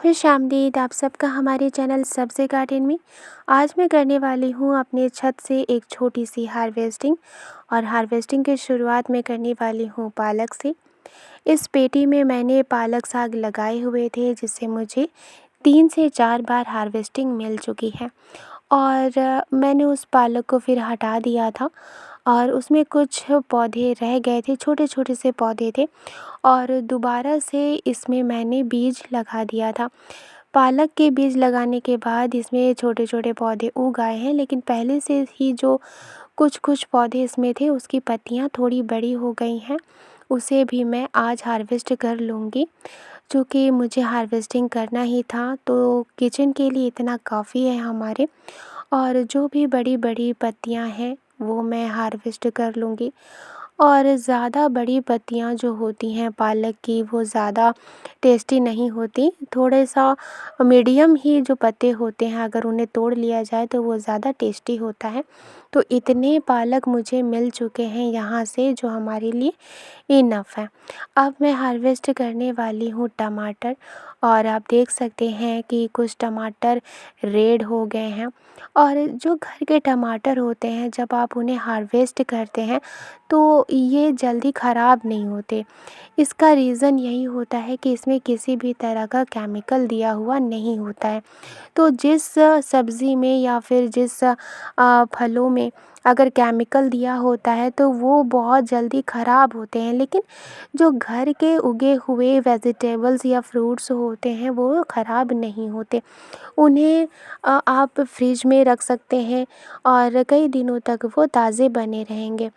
खुश आमदीद आप सबका हमारे चैनल सब्ज़ी गार्डन में। आज मैं करने वाली हूँ अपने छत से एक छोटी सी हार्वेस्टिंग। और हार्वेस्टिंग की शुरुआत में करने वाली हूँ पालक से। इस पेटी में मैंने पालक साग लगाए हुए थे जिससे मुझे 3 से 4 बार हार्वेस्टिंग मिल चुकी है। और मैंने उस पालक को फिर हटा दिया था और उसमें कुछ पौधे रह गए थे, छोटे छोटे से पौधे थे, और दोबारा से इसमें मैंने बीज लगा दिया था। पालक के बीज लगाने के बाद इसमें छोटे छोटे पौधे उग आए हैं, लेकिन पहले से ही जो कुछ कुछ पौधे इसमें थे उसकी पत्तियां थोड़ी बड़ी हो गई हैं। उसे भी मैं आज हार्वेस्ट कर लूँगी, चूँकि मुझे हार्वेस्टिंग करना ही था तो किचन के लिए इतना काफ़ी है हमारे। और जो भी बड़ी बड़ी पत्तियां हैं वो मैं हार्वेस्ट कर लूँगी। और ज़्यादा बड़ी पत्तियां जो होती हैं पालक की वो ज़्यादा टेस्टी नहीं होती। थोड़े सा मीडियम ही जो पत्ते होते हैं अगर उन्हें तोड़ लिया जाए तो वो ज़्यादा टेस्टी होता है। तो इतने पालक मुझे मिल चुके हैं यहाँ से जो हमारे लिए इनफ है। अब मैं हार्वेस्ट करने वाली हूँ टमाटर, और आप देख सकते हैं कि कुछ टमाटर रेड हो गए हैं। और जो घर के टमाटर होते हैं जब आप उन्हें हार्वेस्ट करते हैं तो ये जल्दी ख़राब नहीं होते। इसका रीज़न यही होता है कि इसमें किसी भी तरह का केमिकल दिया हुआ नहीं होता है। तो जिस सब्ज़ी में या फिर जिस फलों में अगर केमिकल दिया होता है तो वो बहुत जल्दी ख़राब होते हैं, लेकिन जो घर के उगे हुए वेजिटेबल्स या फ्रूट्स होते हैं वो ख़राब नहीं होते। उन्हें आप फ्रिज में रख सकते हैं और कई दिनों तक वो ताज़े बने रहेंगे।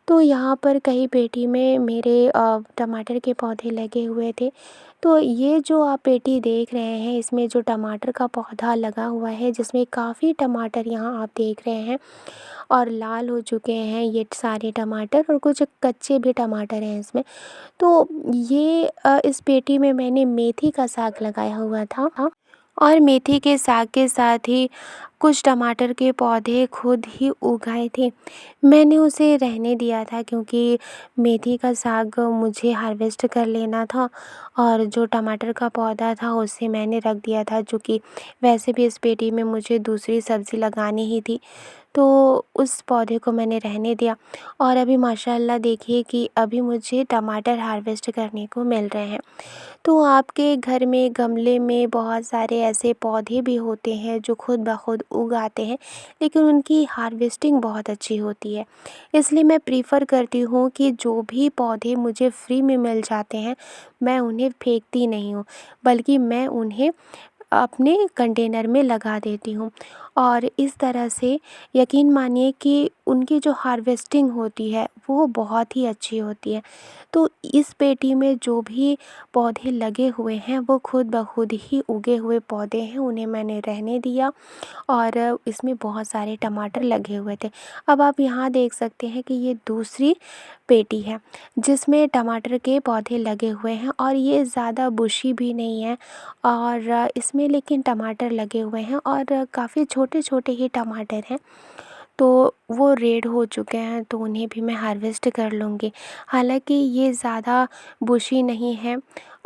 तो यहाँ पर कई पेटी में मेरे टमाटर के पौधे लगे हुए थे। तो ये जो आप पेटी देख रहे हैं इसमें जो टमाटर का पौधा लगा हुआ है जिसमें काफ़ी टमाटर यहाँ आप देख रहे हैं और लाल हो चुके हैं ये सारे टमाटर, और कुछ कच्चे भी टमाटर हैं इसमें। तो ये इस पेटी में मैंने मेथी का साग लगाया हुआ था, और मेथी के साग के साथ ही कुछ टमाटर के पौधे खुद ही उगाए थे। मैंने उसे रहने दिया था क्योंकि मेथी का साग मुझे हार्वेस्ट कर लेना था, और जो टमाटर का पौधा था उसे मैंने रख दिया था, चूँकि वैसे भी इस पेटी में मुझे दूसरी सब्ज़ी लगानी ही थी। तो उस पौधे को मैंने रहने दिया, और अभी माशाल्लाह देखिए कि अभी मुझे टमाटर हार्वेस्ट करने को मिल रहे हैं। तो आपके घर में गमले में बहुत सारे ऐसे पौधे भी होते हैं जो खुद ब खुद उग आते हैं, लेकिन उनकी हार्वेस्टिंग बहुत अच्छी होती है। इसलिए मैं प्रीफ़र करती हूँ कि जो भी पौधे मुझे फ्री में मिल जाते हैं मैं उन्हें फेंकती नहीं हूँ, बल्कि मैं उन्हें अपने कंटेनर में लगा देती हूँ। और इस तरह से यकीन मानिए कि उनकी जो हार्वेस्टिंग होती है वो बहुत ही अच्छी होती है। तो इस पेटी में जो भी पौधे लगे हुए हैं वो खुद ब खुद ही उगे हुए पौधे हैं, उन्हें मैंने रहने दिया, और इसमें बहुत सारे टमाटर लगे हुए थे। अब आप यहाँ देख सकते हैं कि ये दूसरी पेटी है जिसमें टमाटर के पौधे लगे हुए हैं, और ये ज़्यादा बुशी भी नहीं है, और इसमें लेकिन टमाटर लगे हुए हैं और काफ़ी छोटे छोटे ही टमाटर हैं। तो वो रेड हो चुके हैं तो उन्हें भी मैं हार्वेस्ट कर लूँगी। हालांकि ये ज़्यादा बुशी नहीं है,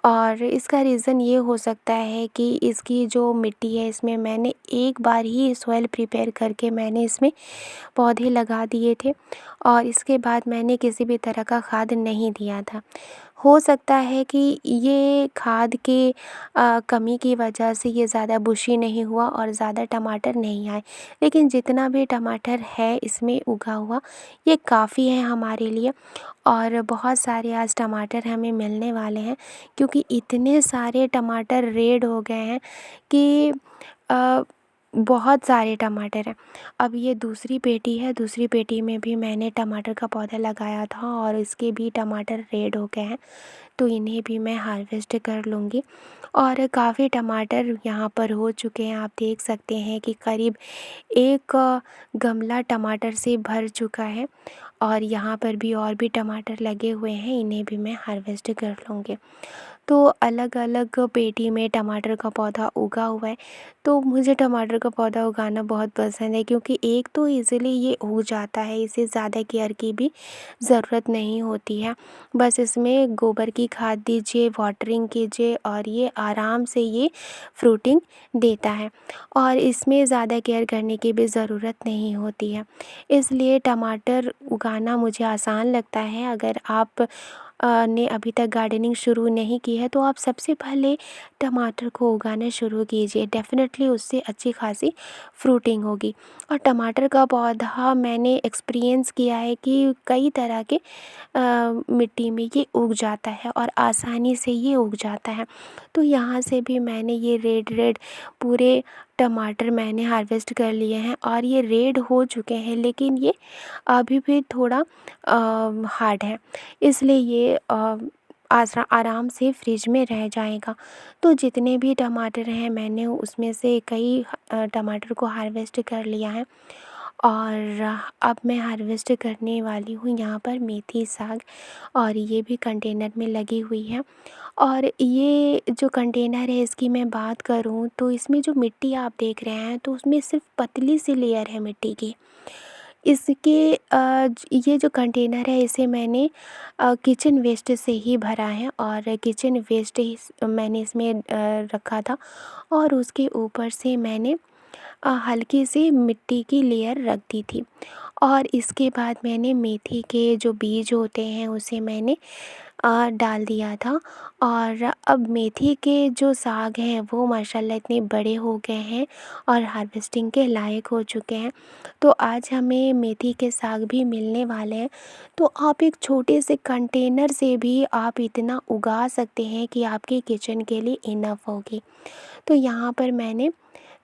और इसका रीज़न ये हो सकता है कि इसकी जो मिट्टी है इसमें मैंने एक बार ही सॉइल प्रिपेयर करके मैंने इसमें पौधे लगा दिए थे, और इसके बाद मैंने किसी भी तरह का खाद नहीं दिया था। हो सकता है कि ये खाद के कमी की वजह से ये ज़्यादा बुशी नहीं हुआ और ज़्यादा टमाटर नहीं आए, लेकिन जितना भी टमाटर है इसमें उगा हुआ ये काफ़ी है हमारे लिए। और बहुत सारे आज टमाटर हमें मिलने वाले हैं, क्योंकि इतने सारे टमाटर रेड हो गए हैं कि अ, बहुत सारे टमाटर हैं। अब ये दूसरी पेटी है, दूसरी पेटी में भी मैंने टमाटर का पौधा लगाया था और इसके भी टमाटर रेड हो गए हैं, तो इन्हें भी मैं हार्वेस्ट कर लूँगी। और काफ़ी टमाटर यहाँ पर हो चुके हैं, आप देख सकते हैं कि करीब एक गमला टमाटर से भर चुका है, और यहाँ पर भी और भी टमाटर लगे हुए हैं, इन्हें भी मैं हार्वेस्ट कर लूँगी। तो अलग-अलग पेटी में टमाटर का पौधा उगा हुआ है। तो मुझे टमाटर का पौधा उगाना बहुत पसंद है, क्योंकि एक तो ईज़िली ये उग जाता है, इसे ज़्यादा केयर की भी ज़रूरत नहीं होती है। बस इसमें गोबर की खाद दीजिए, वाटरिंग कीजिए और ये आराम से ये फ्रूटिंग देता है और इसमें ज़्यादा केयर करने की भी ज़रूरत नहीं होती है। इसलिए टमाटर उगाना मुझे आसान लगता है। अगर आप ने अभी तक गार्डनिंग शुरू नहीं की है तो आप सबसे पहले टमाटर को उगाना शुरू कीजिए। डेफ़िनेटली उससे अच्छी खासी फ्रूटिंग होगी। और टमाटर का पौधा मैंने एक्सपीरियंस किया है कि कई तरह के मिट्टी में ये उग जाता है और आसानी से ये उग जाता है। तो यहाँ से भी मैंने ये रेड पूरे टमाटर मैंने हार्वेस्ट कर लिए हैं और ये रेड हो चुके हैं, लेकिन ये अभी भी थोड़ा हार्ड है, इसलिए ये आराम से फ्रिज में रह जाएगा। तो जितने भी टमाटर हैं मैंने उसमें से कई टमाटर को हार्वेस्ट कर लिया है और अब मैं हार्वेस्ट करने वाली हूँ यहाँ पर मेथी साग, और ये भी कंटेनर में लगी हुई है। और ये जो कंटेनर है इसकी मैं बात करूँ तो इसमें जो मिट्टी आप देख रहे हैं तो उसमें सिर्फ पतली सी लेयर है मिट्टी की। इसके ये जो कंटेनर है इसे मैंने किचन वेस्ट से ही भरा है और किचन वेस्ट ही मैंने इसमें रखा था और उसके ऊपर से मैंने हल्की सी मिट्टी की लेयर रख दी थी। और इसके बाद मैंने मेथी के जो बीज होते हैं उसे मैंने डाल दिया था। और अब मेथी के जो साग हैं वो माशाल्लाह इतने बड़े हो गए हैं और हार्वेस्टिंग के लायक हो चुके हैं। तो आज हमें मेथी के साग भी मिलने वाले हैं। तो आप एक छोटे से कंटेनर से भी आप इतना उगा सकते हैं कि आपके किचन के लिए इनफ होगी। तो यहाँ पर मैंने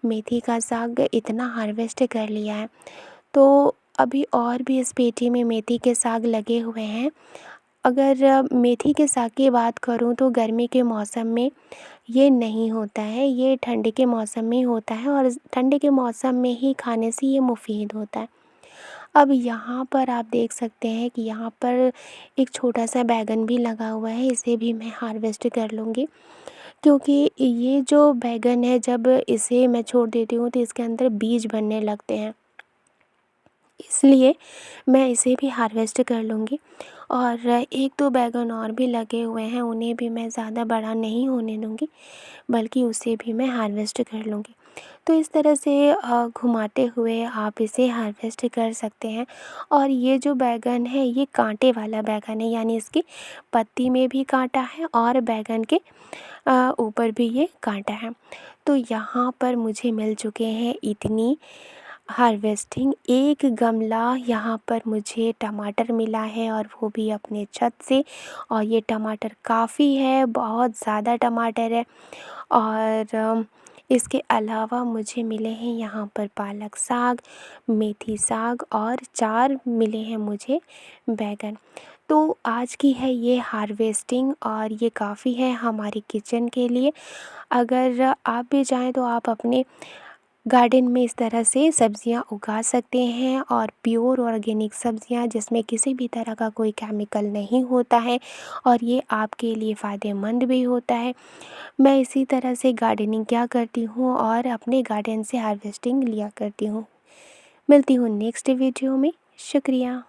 मेथी का साग इतना हार्वेस्ट कर लिया है। तो अभी और भी इस पेटी में मेथी के साग लगे हुए हैं। अगर मेथी के साग की बात करूं तो गर्मी के मौसम में ये नहीं होता है, ये ठंडी के मौसम में होता है और ठंडी के मौसम में ही खाने से ये मुफीद होता है। अब यहाँ पर आप देख सकते हैं कि यहाँ पर एक छोटा सा बैंगन भी लगा हुआ है, इसे भी मैं हार्वेस्ट कर लूँगी, क्योंकि ये जो बैंगन है जब इसे मैं छोड़ देती हूँ तो इसके अंदर बीज बनने लगते हैं, इसलिए मैं इसे भी हार्वेस्ट कर लूँगी। और 1-2 बैंगन और भी लगे हुए हैं, उन्हें भी मैं ज़्यादा बड़ा नहीं होने दूँगी, बल्कि उसे भी मैं हार्वेस्ट कर लूँगी। तो इस तरह से घुमाते हुए आप इसे हार्वेस्ट कर सकते हैं। और ये जो बैंगन है ये काँटे वाला बैंगन है, यानी इसकी पत्ती में भी काँटा है और बैंगन के ऊपर भी ये काँटा है। तो यहाँ पर मुझे मिल चुके हैं इतनी हार्वेस्टिंग। एक गमला यहाँ पर मुझे टमाटर मिला है और वो भी अपने छत से, और ये टमाटर काफ़ी है, बहुत ज़्यादा टमाटर है। और इसके अलावा मुझे मिले हैं यहाँ पर पालक साग, मेथी साग और 4 मिले हैं मुझे बैंगन। तो आज की है ये हार्वेस्टिंग और ये काफ़ी है हमारी किचन के लिए। अगर आप भी चाहें तो आप अपने गार्डन में इस तरह से सब्जियां उगा सकते हैं, और प्योर ऑर्गेनिक सब्जियां जिसमें किसी भी तरह का कोई केमिकल नहीं होता है और ये आपके लिए फ़ायदेमंद भी होता है। मैं इसी तरह से गार्डनिंग किया करती हूँ और अपने गार्डन से हार्वेस्टिंग लिया करती हूँ। मिलती हूँ नेक्स्ट वीडियो में। शुक्रिया।